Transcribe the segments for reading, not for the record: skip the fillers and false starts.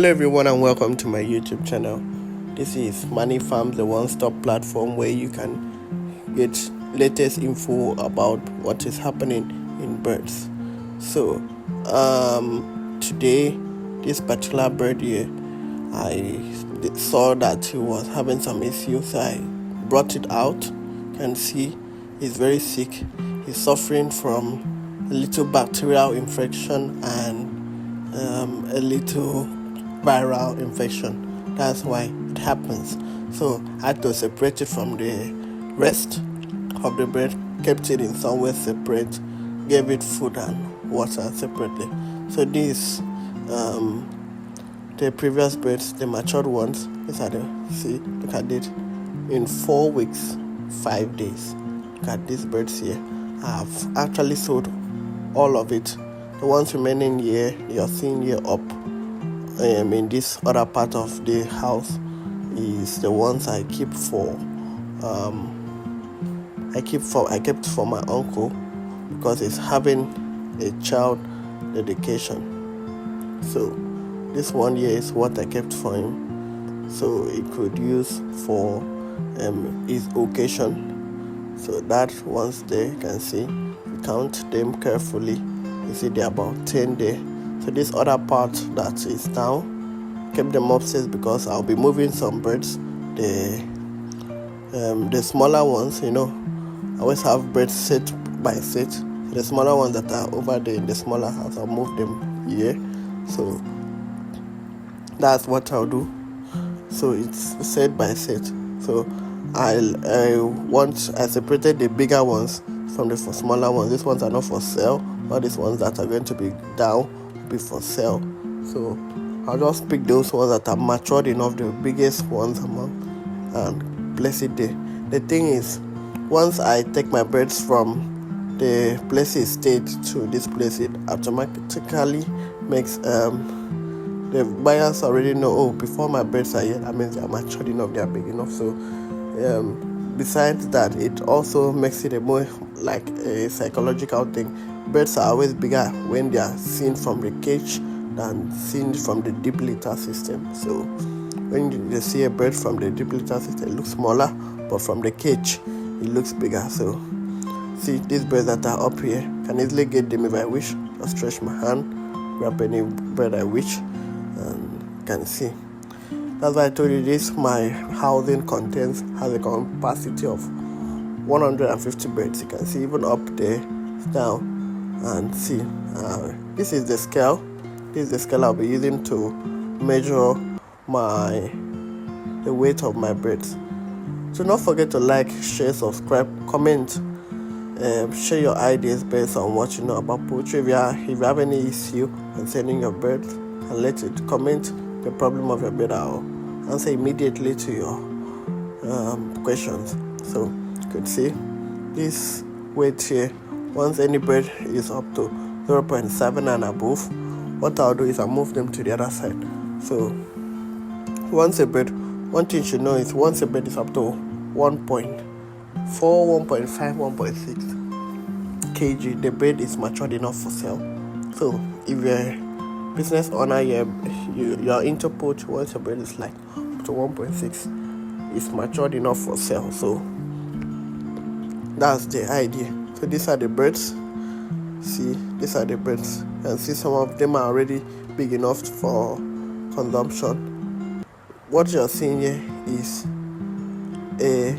Hello everyone and welcome to my YouTube channel. This is Money Farms, the one-stop platform where you can get latest info about what is happening in birds. So today, this particular bird here, I saw that he was having some issues. I brought it out. You can see he's very sick. He's suffering from a little bacterial infection and a little viral infection. That's why it happens. So I had to separate it from the rest of the bird, kept it in somewhere separate, gave it food and water separately. So these the previous birds, the matured ones, look at it, in 4 weeks 5 days. Look at these birds here. I've actually sold all of it. The ones remaining here, you're seeing here up in this other part of the house, is the ones I keep for I kept for my uncle because he's having a child dedication. So this one here is what I kept for him, so he could use for his occasion. So that once there, you can see, count them carefully, you see they're about 10 there. So this other part that is down, kept them upstairs because I'll be moving some birds. The smaller ones, I always have birds set by set. So the smaller ones that are over there in the smaller house, I'll move them here. So that's what I'll do. So it's set by set. So I separated the bigger ones from the smaller ones. These ones are not for sale. All these ones that are going to be down be for sale. So I'll just pick those ones that are matured enough, the biggest ones among, and place it there. The thing is, once I take my birds from the place it stayed to this place, it automatically makes the buyers already know, before my birds are here, that means they are matured enough, they are big enough. So besides that, it also makes it a more like a psychological thing. Birds are always bigger when they are seen from the cage than seen from the deep litter system. So when you see a bird from the deep litter system, it looks smaller, but from the cage it looks bigger. So see, these birds that are up here, can easily get them if I wish. Just stretch my hand, grab any bird I wish, and you can see. That's why I told you this. My housing has a capacity of 150 birds. You can see even up there, down, and see. This is the scale. This is the scale I'll be using to measure the weight of my birds. So don't forget to like, share, subscribe, comment, share your ideas based on what you know about poultry. If you have any issue concerning your birds, and let it comment the problem of your bird. I'll answer immediately to your questions. So you could see this weight here. Once any bird is up to 0.7 and above, what I'll do is I'll move them to the other side. So one thing you should know is once a bird is up to 1.4, 1.5, 1.6 kg, the bird is matured enough for sale. So if you're a business owner, you're into poultry, once your bird is like up to 1.6, it's matured enough for sale. So that's the idea. So these are the birds. See, these are the birds. And see, some of them are already big enough for consumption. What you're seeing here is a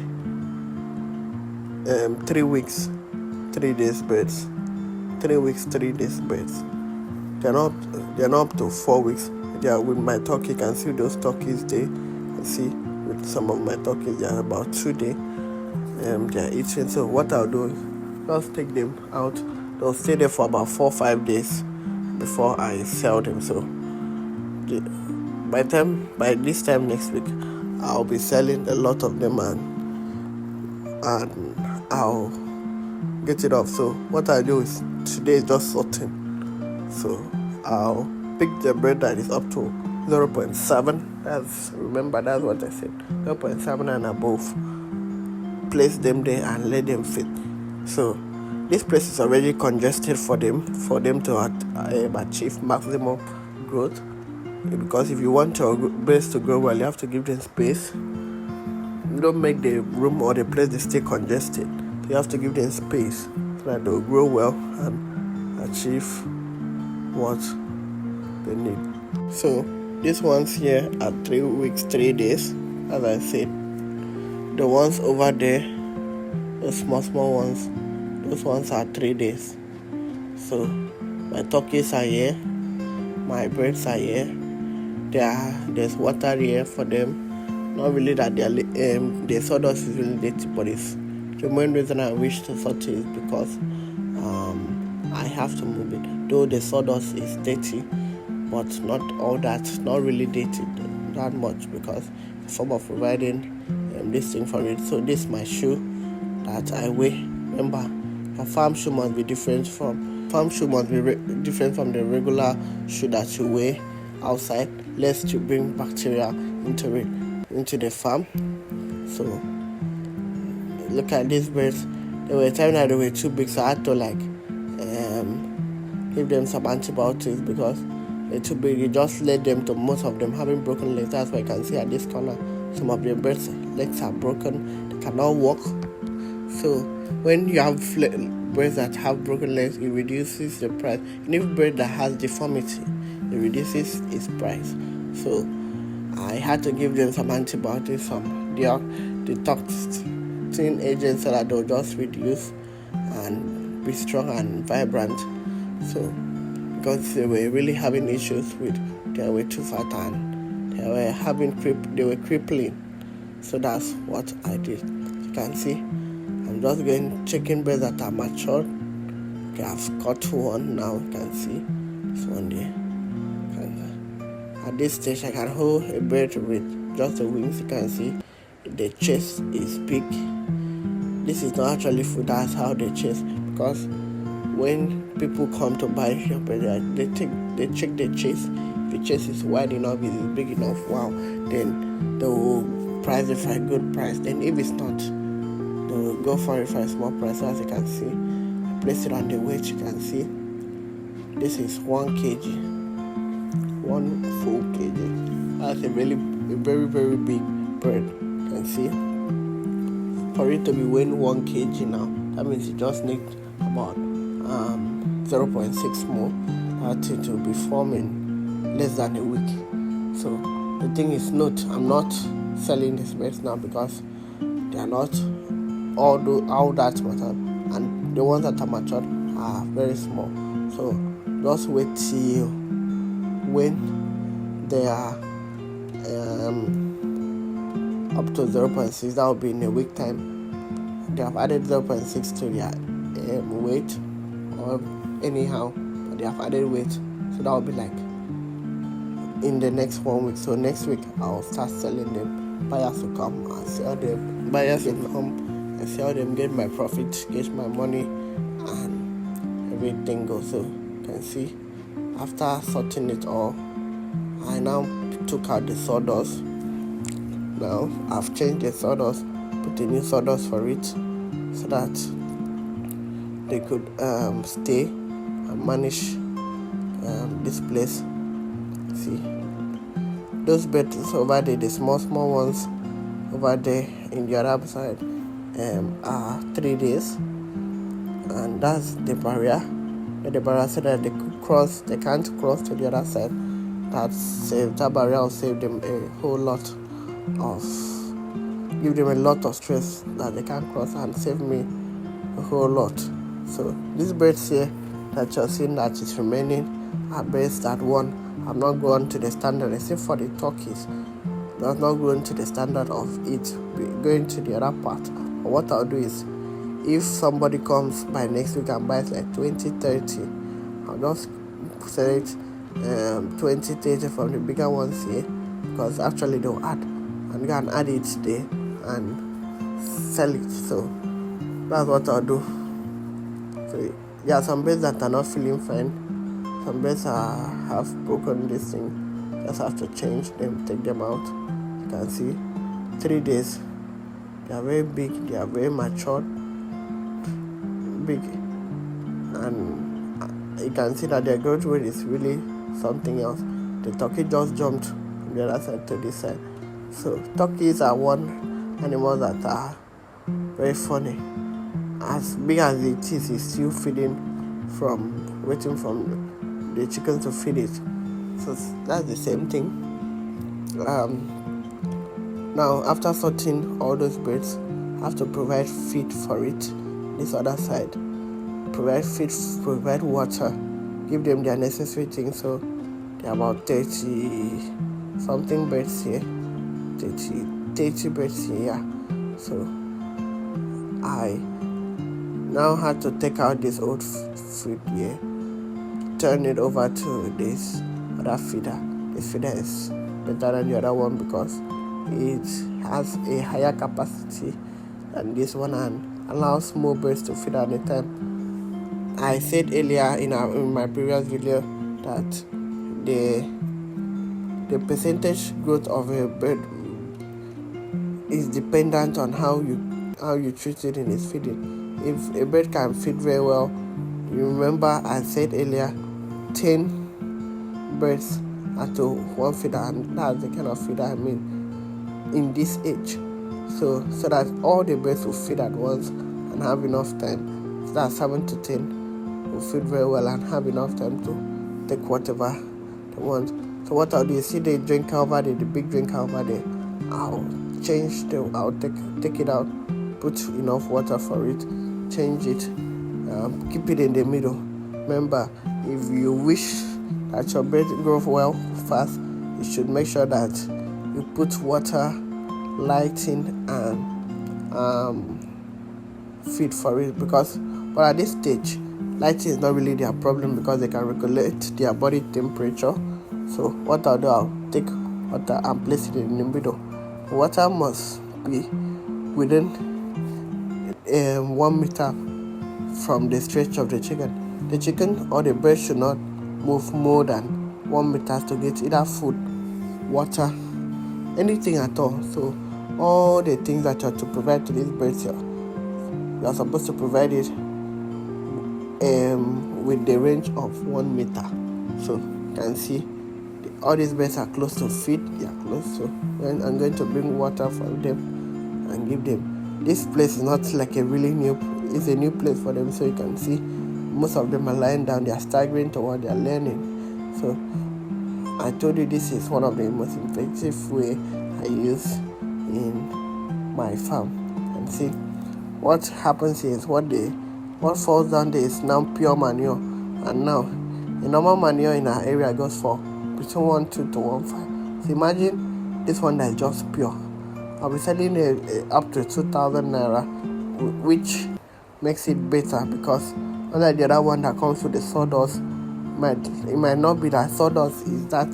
3 weeks, 3 days birds. 3 weeks, 3 days birds. They're not up to 4 weeks. They are with my turkey. You can see those turkeys there. You can see with some of my turkeys, they are about 2 days. They are eating. So what I'll do is just take them out. They'll stay there for about 4-5 days before I sell them. So by this time next week, I'll be selling a lot of them and I'll get it off. So what I do is today is just sorting. So I'll pick the bird that is up to 0.7. That's what I said. 0.7 and above. Place them there and let them feed. So this place is already congested for them to achieve maximum growth. because if you want your birds to grow well, you have to give them space. You don't make the room or the place they stay congested. So you have to give them space so that they'll grow well and achieve what they need. So these ones here are 3 weeks, 3 days, as I said. The ones over there, the small ones, those ones are 3 days. So my turkeys are here, my birds are here. There's water here for them. Not really that the sawdust is really dirty, but it's the main reason I wish to sort it is because I have to move it. Though the sawdust is dirty, but not all that, not really dirty that much, because it's a form of providing this thing for it. So this is my shoe that I wear. Remember, a farm shoe must be different from different from the regular shoe that you wear outside, lest you bring bacteria into the farm. So look at these birds. There were times that they were too big, so I had to give them some antibiotics because they're too big. You just led them to most of them having broken legs. That's why you can see at this corner some of the birds' legs are broken. They cannot walk. So when you have birds that have broken legs, it reduces the price. And if bird that has deformity, it reduces its price. So I had to give them some antibiotics, some detoxing agents, so that they'll just reduce and be strong and vibrant. So because they were really having issues with, they were too fat and they were crippling. So that's what I did. You can see I'm just going checking birds that are matured. Okay, I've caught one now. You can see this one there. At this stage, I can hold a bird with just the wings. You can see the chest is big. This is not actually food. That's how they chase. Because when people come to buy your bird, they check the chest. If the chest is wide enough, if it's big enough, wow, then they will price it for a good price. Then if it's not, they will go for it for a small price. So as you can see, I place it on the weight. You can see this is 1 kg. 1 full kg. That's a very, very big bird. You can see. For it to be weighing 1 kg now, that means you just need about 0.6 more. That it will be forming less than a week. So the thing is, note, I'm not selling these birds now because they are not all that matter, and the ones that are matured are very small. So just wait till when they are up to 0.6, that will be in a week time. They have added 0.6 to their weight, or anyhow, they have added weight, so that will be like in the next 1 week. So next week I'll start selling them. Buyers will come and sell them. Buyers will come and sell them, get my profit, get my money, and everything goes. So you can see, after sorting it all, I now took out the sawdust. Now I've changed the sawdust, put a new sawdust for it, so that they could stay and manage this place. See, those birds over there, the small ones over there in the other side, are 3 days, and that's the barrier. The barrier said that they can't cross to the other side. That barrier will save them a whole lot of, give them a lot of stress that they can't cross, and save me a whole lot. So these birds here that you're seeing that is remaining are birds that have not grown to the standard, except for the turkeys. They have not grown to the standard of it going to the other part. But what I'll do is, if somebody comes by next week and buys like 20-30, I'll just select 20-30 from the bigger ones here, because actually they'll add, and go and add it there and sell it. So that's what I'll do. So there are some birds that are not feeling fine. Some birds have broken this thing. Just have to change them, take them out. You can see 3 days. They are very big. They are very matured, big, and you can see that their growth rate is really something else. the turkey just jumped from the other side to this side. So turkeys are one animal that are very funny. As big as it is, it's still waiting from the chicken to feed it. So that's the same thing. Now after sorting all those birds, I have to provide feed for it. This other side, provide feed, provide water, give them their necessary things. So there are about 30 something birds here, 30 birds here. Yeah. So I now had to take out this old feed here, turn it over to this other feeder. This feeder is better than the other one because it has a higher capacity than this one and allows more birds to feed at a time. I said earlier in my previous video that the percentage growth of a bird is dependent on how you treat it in its feeding. If a bird can feed very well, you remember I said earlier 10 birds to one feeder, and that's the kind of feeder I mean in this age. So that all the birds will feed at once and have enough time. So that 7 to 10 will feed very well and have enough time to take whatever they want. So what I'll do is see the drinker over there, the big drinker over there. I'll take it out, put enough water for it, change it, keep it in the middle. Remember, if you wish that your bird grows well fast, you should make sure that you put water, lighting, and feed for it, because at this stage lighting is not really their problem because they can regulate their body temperature. So what I'll do, I'll take water and place it in the middle. Water must be within 1 meter from the stretch of the chicken. The chicken or the bird should not move more than 1 meter to get either food, water, anything at all. So all the things that you have to provide to these birds here, you are supposed to provide it with the range of 1 meter. So you can see all these birds are close to feed. They are close. So when I'm going to bring water for them and give them. This place is not like a really new. It's a new place for them. So you can see most of them are lying down. They are staggering to what they are learning. So I told you this is one of the most effective way I use in my farm. And see what happens is what falls down there is now pure manure, and now the normal manure in our area goes for between 1.2 to 1.5. So imagine this one that is just pure. I'll be selling it up to 2,000 naira, which makes it better because unlike the other one that comes with the sawdust, it might not be that sawdust is that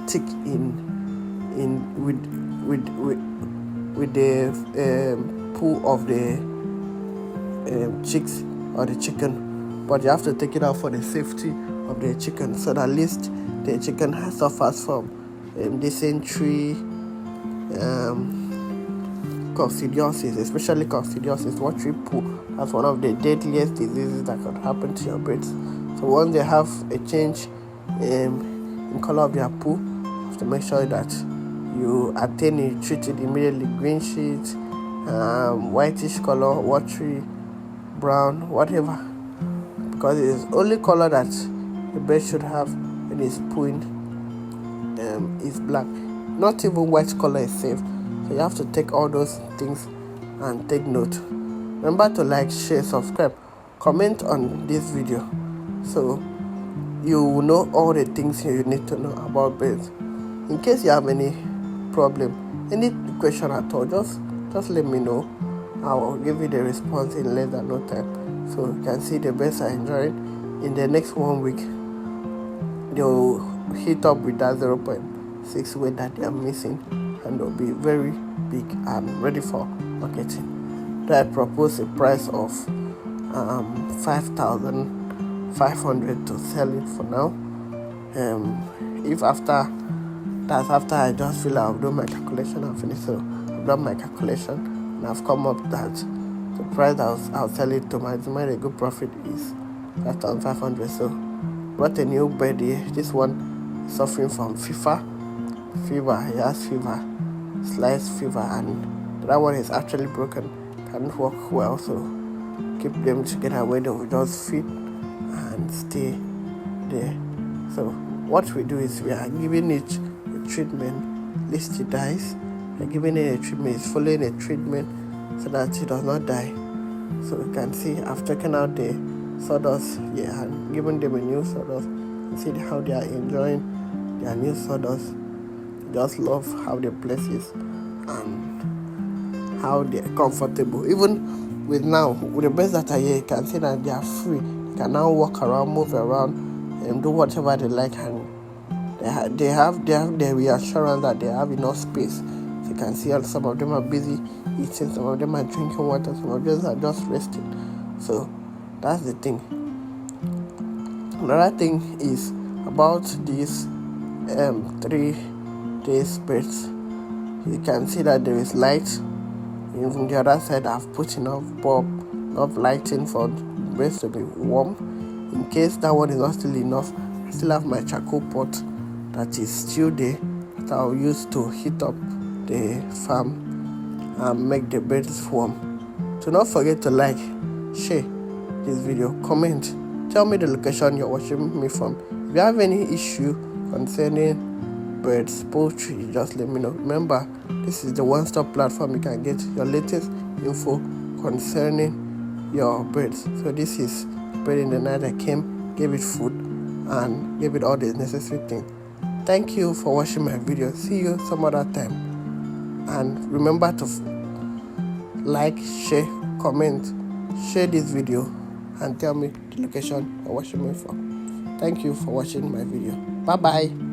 thick with the poo of the chicks or the chicken, but you have to take it out for the safety of the chicken, so that at least the chicken suffers from dysentery, coccidiosis, especially coccidiosis, watery poo. That's one of the deadliest diseases that could happen to your birds. So once they have a change in color of their poo, you have to make sure that you attain it, treat it immediately. Green sheet, whitish color, watery, brown, whatever, because it is only color that the bird should have when it's pooing is black. Not even white color is safe. So you have to take all those things and take note. Remember to like, share, subscribe, comment on this video so you will know all the things you need to know about birds. In case you have any problem, any question at all, just let me know. I will give you the response in less than no time. So you can see the birds are enjoying. In the next 1 week, they'll hit up with that 0.6 weight that they are missing, and they'll be very big and ready for marketing. So I propose a price of 5,500 to sell it for now. If after I just feel I've done my calculation and finish, so I've done my calculation and I've come up that the price I'll sell it to my a good profit is 5,500. So brought a new bird here. This one suffering from fever. He has fever, slight fever, and that one is actually broken, can't walk well. So keep them together where they will just feed and stay there. So what we do is we are giving it a treatment, lest it dies. We are giving it a treatment, it's following a treatment so that it does not die. So you can see I've taken out the sawdust here and given them a new sawdust. You see how they are enjoying their new sawdust. Just love how the place is and how they're comfortable. Even with the birds that are here, you can see that they are free. They can now walk around, move around, and do whatever they like. And they have the reassurance that they have enough space. So you can see some of them are busy eating, some of them are drinking water, some of them are just resting. So that's the thing. Another thing is about these 3 days birds. You can see that there is light. Even the other side, I've put enough lighting for the birds to be warm. In case that one is not still enough, I still have my charcoal pot that is still there that I'll use to heat up the farm and make the birds warm. Do not forget to like, share this video, comment, tell me the location you're watching me from. If you have any issue concerning birds, poultry, just let me know. Remember, this is the one-stop platform you can get your latest info concerning your birds. So this is bird in the night. I came, gave it food, and gave it all the necessary things. Thank you for watching my video. See you some other time. And remember to like, share, comment, share this video, and tell me the location you're watching me from. Thank you for watching my video. Bye bye.